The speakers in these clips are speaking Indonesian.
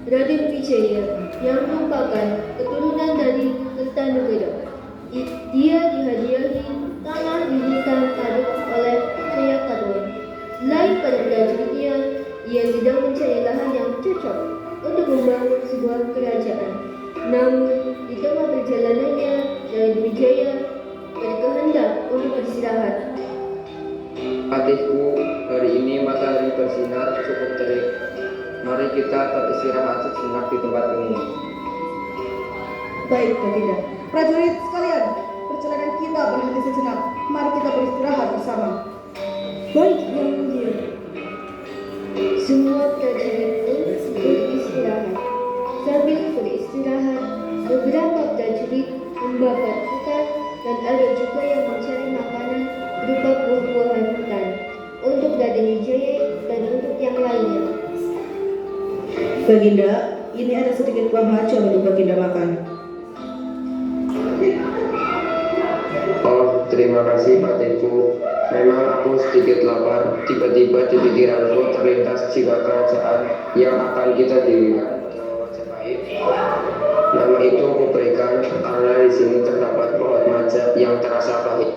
Raden Wijaya yang merupakan keturunan dari Kertanegara. Dia dihadiahi tanah di hutan Paduk oleh Jayakarwan. Selain pada prajuritnya, ia sedang mencari lahan yang cocok untuk membangun sebuah kerajaan. Namun, di tengah perjalanannya, Raden Wijaya berkehendak untuk beristirahat. Patihku, hari ini matahari bersinar cukup terik. Mari kita beristirahat sejenak di tempat ini. Baik, Baginda. Prajurit sekalian, perjalanan kita berhenti sejenak. Mari kita beristirahat bersama. Baik, Yang Mulia. Semua prajurit pun beristirahat. Sambil beristirahat, beberapa prajurit membakar hutan dan ada juga yang mencari makanan berupa buah-buahan hutan untuk Raden Wijaya dan untuk yang lainnya. Baginda, ini ada sedikit buah macam untuk Baginda makan. Oh, terima kasih Patihku. Memang aku sedikit lapar. Tiba-tiba di pikiranku terlintas jiwa kerajaan yang akan kita dirikan bernama Majapahit. Nama itu aku berikan karena di sini terdapat pohon majap yang terasa pahit.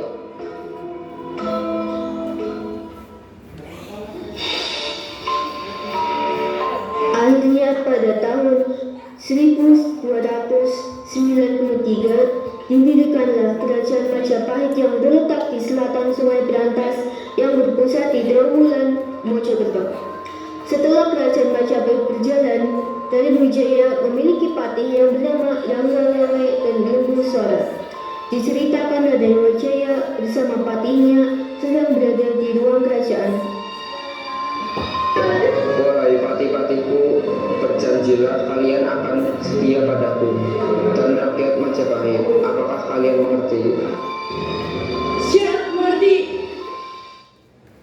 Akhirnya pada tahun 1293 didirikanlah kerajaan Majapahit yang terletak di selatan Sungai Berantas yang berpusat di Trawulan, Mojokerto. Setelah kerajaan Majapahit berjalan, Raden Wijaya memiliki patih yang bernama Ranggalawe dan Lembusora. Diceritakan Raden Wijaya bersama patihnya sedang berada di ruang kerajaan. Wahai patih-patihku, berjanjilah kalian akan setia padaku dan rakyat Majapahit. Apakah kalian mengerti? Siap, mengerti.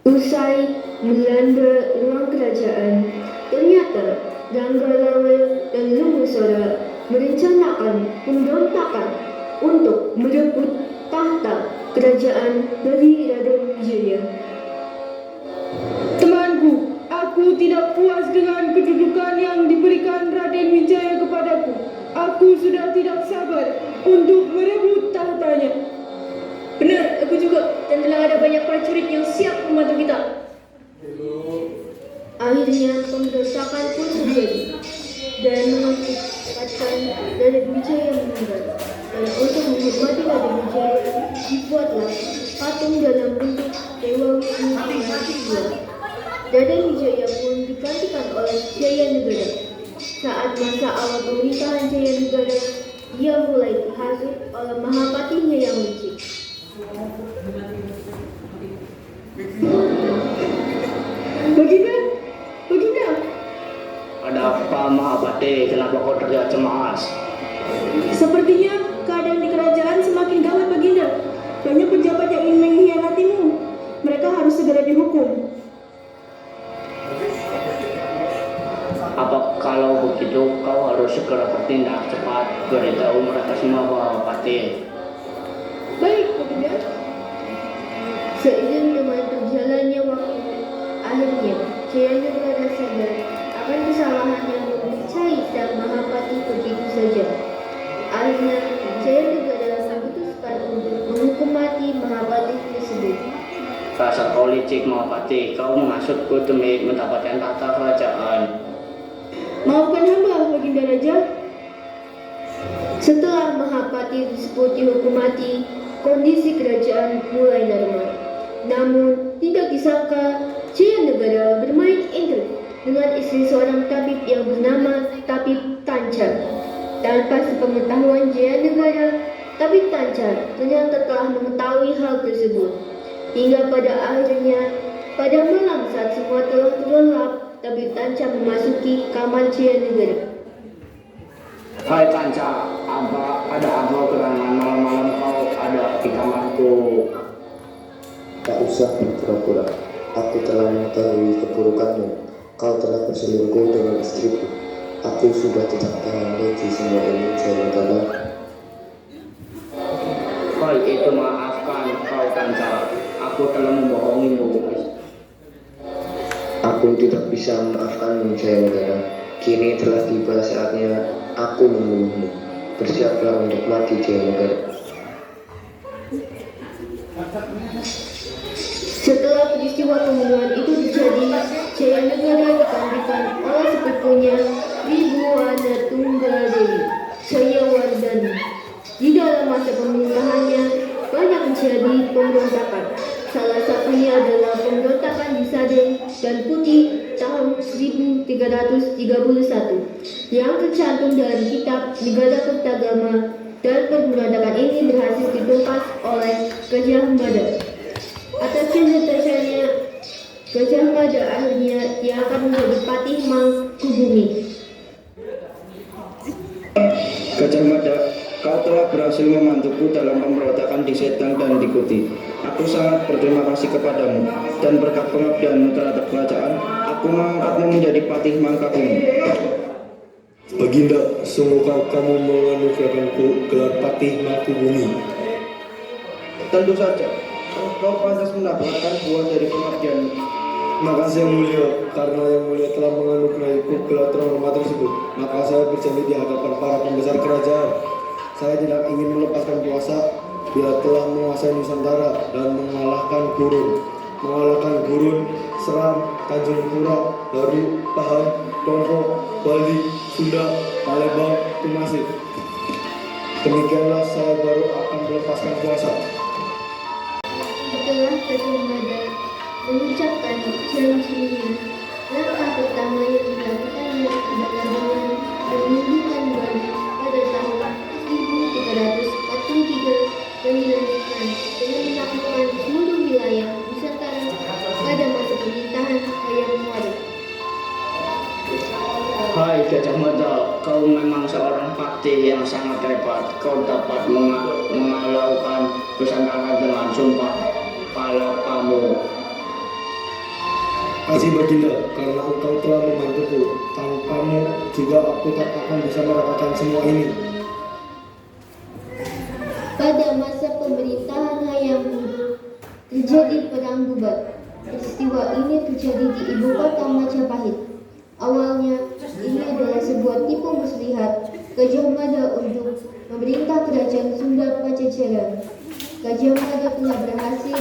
Usai melanda ruang kerajaan, ternyata Ranggalawe dan Lembusora merencanakan pemberontakan untuk merebut tahta kerajaan dari Raden Wijaya. Temanku, aku tidak puas dengan kedudukan yang diberikan Raden Wijaya kepadaku. Aku sudah tidak sabar untuk merebut tahtanya. Benar, aku juga, dan telah ada banyak prajurit yang siap membantu kita. Akhirnya pemberontakan pun terjadi dan mengakibatkan Raden Wijaya meninggal. Dan untuk menghormati Raden Wijaya dibuatlah patung dalam bentuk Dewa Wisnu Mahadewa. Raden Wijaya pun digantikan oleh Jayanegara. Saat masa awal pemerintahan Jayanegara, dia mulai dihasut oleh Mahapatihnya yang licik. Baginda, Baginda. Ada apa Mahapati? Kenapa kau terlihat cemas? Sepertinya keadaan di kerajaan semakin gawat, Baginda. Banyak pejabat yang ingin mengkhianatimu. Mereka harus segera dihukum. Apa kalau begitu kau harus segera bertindak cepat, beritahu mereka semua Mahapati. Baik, Baginda. Seiring dengan berjalannya waktu, akhirnya Jayanegara sadar akan kesalahan yang mempercayai sang Mahapati begitu saja. Akhirnya Jayanegara memutuskan untuk menghukum mati Mahapati tersebut. Rasa kau licik Mahapati, kau menghasutku demi mendapatkan tahta kerajaan. Maafkan hamba, Baginda Raja. Setelah Mahapati tersebut dihukum mati, kondisi kerajaan mulai normal. Namun, tidak disangka Jayanegara bermain intrik dengan istri seorang tabib yang bernama Tabib Tancar. Tanpa sepengetahuan Jayanegara, Tabib Tancar ternyata telah mengetahui hal tersebut. Hingga pada akhirnya, pada malam saat semua telah terlelap, Tabib Tancar memasuki kamar Jayanegara. Hai Kanca, ada apa gerangan malam-malam kau ada di kamarku? Tak usah berpura-pura. Aku telah mengetahui keburukanmu. Kau telah berselingkuh dengan istriku. Aku sudah tidak tahan lagi semua ini, Jayanegara. Hai itu maafkan kau Kanca, aku telah membohongimu. Aku tidak bisa memaafkanmu, Jayanegara. Kini telah tiba saatnya aku membunuhmu. Bersiaplah untuk mati, Jayanegara. Setelah peristiwa pembunuhan itu terjadi, Jayanegara digantikan oleh sepupunya Wibuwana Tunggadewi, Jayawardhani. Di dalam masa pemerintahannya, banyak terjadi pemberontakan. Salah satunya adalah pemberontakan di Sadeng dan Putih tahun 1331 yang tercantum dalam kitab Negara Kertagama, dan pemberontakan ini berhasil ditumpas oleh Gajah Mada. Atas kecerdasannya, Gajah Mada akhirnya ia akan menjadi Patih Mangkubumi. Gajah Mada, kau telah berhasil membantuku dalam pemberontakan di Sedang dan di Kuti. Aku sangat berterima kasih kepadamu, dan berkat pengabdianmu terhadap kerajaan, aku mengangkatmu menjadi Patih Mangkubumi. Baginda, semoga kamu menganugerahkanku gelar Patih Mangkubumi. Tentu saja, kau pantas mendapatkan buah dari pengabdianmu. Makasih yang mulia, karena yang mulia telah menganugerahiku gelar terhormat tersebut. Maka saya berjanji di hadapan para pembesar kerajaan, saya tidak ingin melepaskan kuasa bila telah menguasai Nusantara dan mengalahkan Gurun, Seram, Tanjung Pura, Baru, Pahang, Tongko, Bali, Sunda, Palembang, Tumasik. Demikianlah saya baru akan melepaskan kuasa. Setelah Gajah Mada mengucapkan janjinya, langkah pertama yang dilakukannya adalah dengan menundukkan Bali pada tahun 1343 dan dilanjutkan dengan menaklukkan seluruh wilayah Nusantara pada masa pemerintahan Hayam Wuruk. Hai Gajah Mada, kau memang seorang patih yang sangat hebat. Kau dapat mengalahkan Nusantara dengan sumpah palapamu. Kasih Baginda, karena engkau telah membantuku. Tanpamu juga aku tak akan bisa mendapatkan semua ini. Pada masa pemerintahan Hayam Wuruk terjadi perang Bubat. Peristiwa ini terjadi di ibu kota Majapahit. Awalnya ini adalah sebuah tipu muslihat Gajah Mada untuk memerintah kerajaan Sunda Pajajaran. Gajah Mada telah berhasil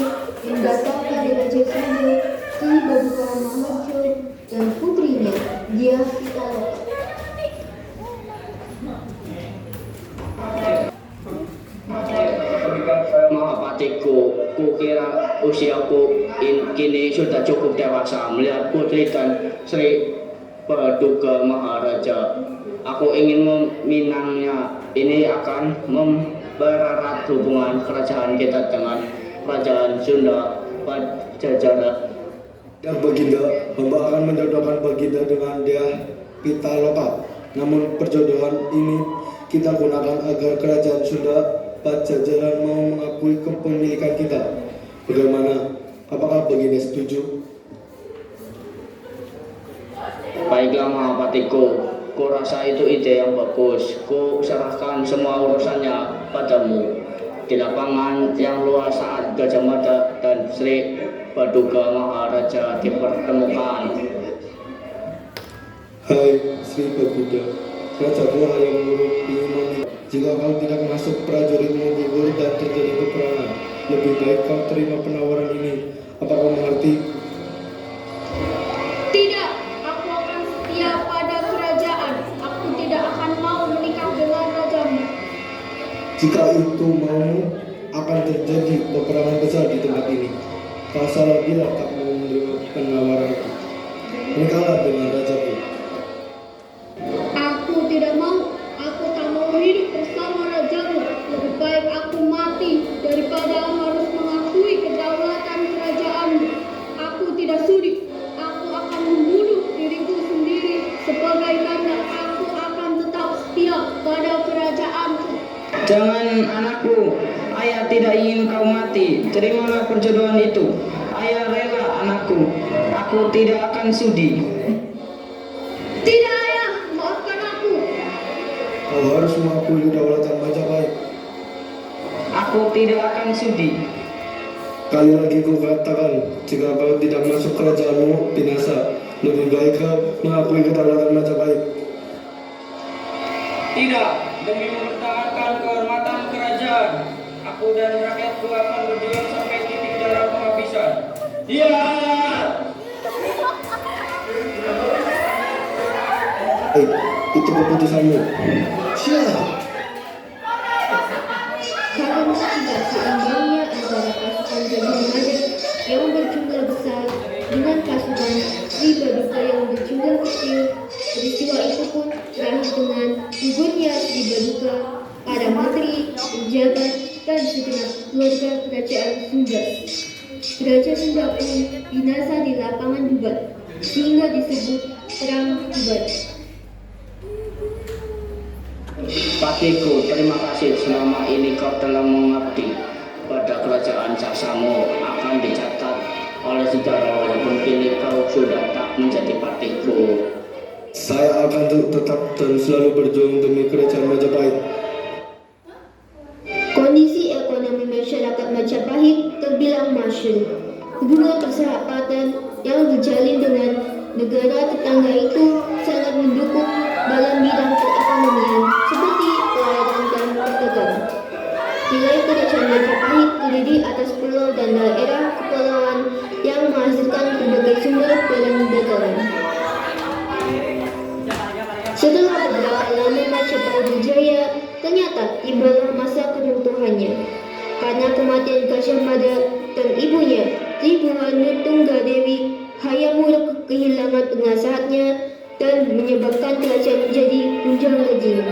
mendatangkan Raja Sunda Ki Babukara Maharjo dan putrinya Dyah Pitaloka. Mahapatiku, kukira usiaku kini sudah cukup dewasa melihat putri dan Sri Paduka Maharaja. Aku ingin meminangnya. Ini akan mempererat hubungan kerajaan kita dengan kerajaan Sunda Pajajaran. Dan Baginda, hamba akan menjodohkan Baginda dengan Dyah Pitaloka. Namun perjodohan ini kita gunakan agar kerajaan Sunda Pajajaran mau mengakui kepemilikan kita. Bagaimana? Apakah Baginda setuju? Baiklah Mahapatiku, ku rasa itu ide yang bagus. Ku serahkan semua urusannya padamu. Di lapangan yang luas saat Gajah Mada dan Sri Paduka Maharaja dipertemukan. Hai Sri Baginda, Rajaku Hayam Wuruk ingin meminta, jika kau tidak masuk prajuritmu gugur dan terjadi peperangan, lebih baik kau terima penawaran ini. Apa kau mengerti? Tidak, aku akan setia pada kerajaan. Aku tidak akan mau menikah dengan rajamu. Jika itu maumu, akan terjadi peperangan besar di tempat ini. Kau salah bila tak mau menerima penawaranku. Menikahlah dengan rajaku. Aku tidak mau. Aku tak mau hidup bersama rajamu. Lebih baik aku mati daripada harus mengakui kedaulatan kerajaanmu. Aku tidak sudi. Aku akan membunuh diriku sendiri sebagai tanda aku akan tetap setia pada kerajaanku. Jangan anakku, ayah tidak ingin kau mati. Terimalah perjodohan itu. Ayah rela anakku. Aku tidak akan sudi. Tidak ayah, maafkan aku. Kau harus mengakui kedaulatan Majapahit. Aku tidak akan sudi. Kali lagi ku katakan, jika kau tidak masuk kerajaanmu, binasa. Lebih baik kau mengakui kedaulatan Majapahit. Tidak, demi mempertahankan kehormatan kerajaan, aku dan rakyatku akan berjuang sampai titik darah penghabisan. Iya. Itu keputusanmu. Siap. Karena tidak seimbangnya antara pasukan Gajah Mada yang berjumlah besar dengan pasukan Sri Baduka yang berjumlah kecil, peristiwa itu pun berakhir dengan gugurnya Sri Baduka, para menteri, pejabat, dan segenap keluarga kerajaan Sunda. Kerajaan Sunda pun binasa di lapangan Tuban, sehingga disebut Perang Tuban. Patiku, terima kasih selama ini kau telah mengabdi pada kerajaan Saksamo. Akan dicatat oleh sejarah walaupun kini kau sudah tak menjadi patiku. Saya akan tetap dan selalu berjuang demi kerajaan Majapahit. Kondisi ekonomi masyarakat Majapahit terbilang masyhur. Hubungan persahabatan yang dijalin dengan negara tetangga itu sangat mendukung dalam bidang perekonomian seperti pelayaran dan perdagangan. Wilayah kerajaan Majapahit terdiri atas pulau dan daerah kepulauan yang menghasilkan berbagai sumber perdagangan. Setelah beberapa lama Majapahit berjaya, ternyata tibalah masa keruntuhannya. Karena kematian Gajah Mada dan ibunya, Sri Buana Tunggadewi, Hayam Wuruk kehilangan penasehatnya dan menyebabkan kerajaan menjadi gunjang-ganjing.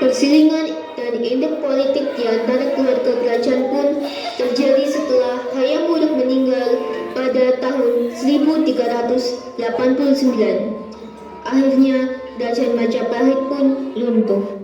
Perselingan dan intrigue politik di antara keluarga kerajaan pun terjadi setelah Hayam Wuruk meninggal pada tahun 1389. Akhirnya, kerajaan Majapahit pun runtuh.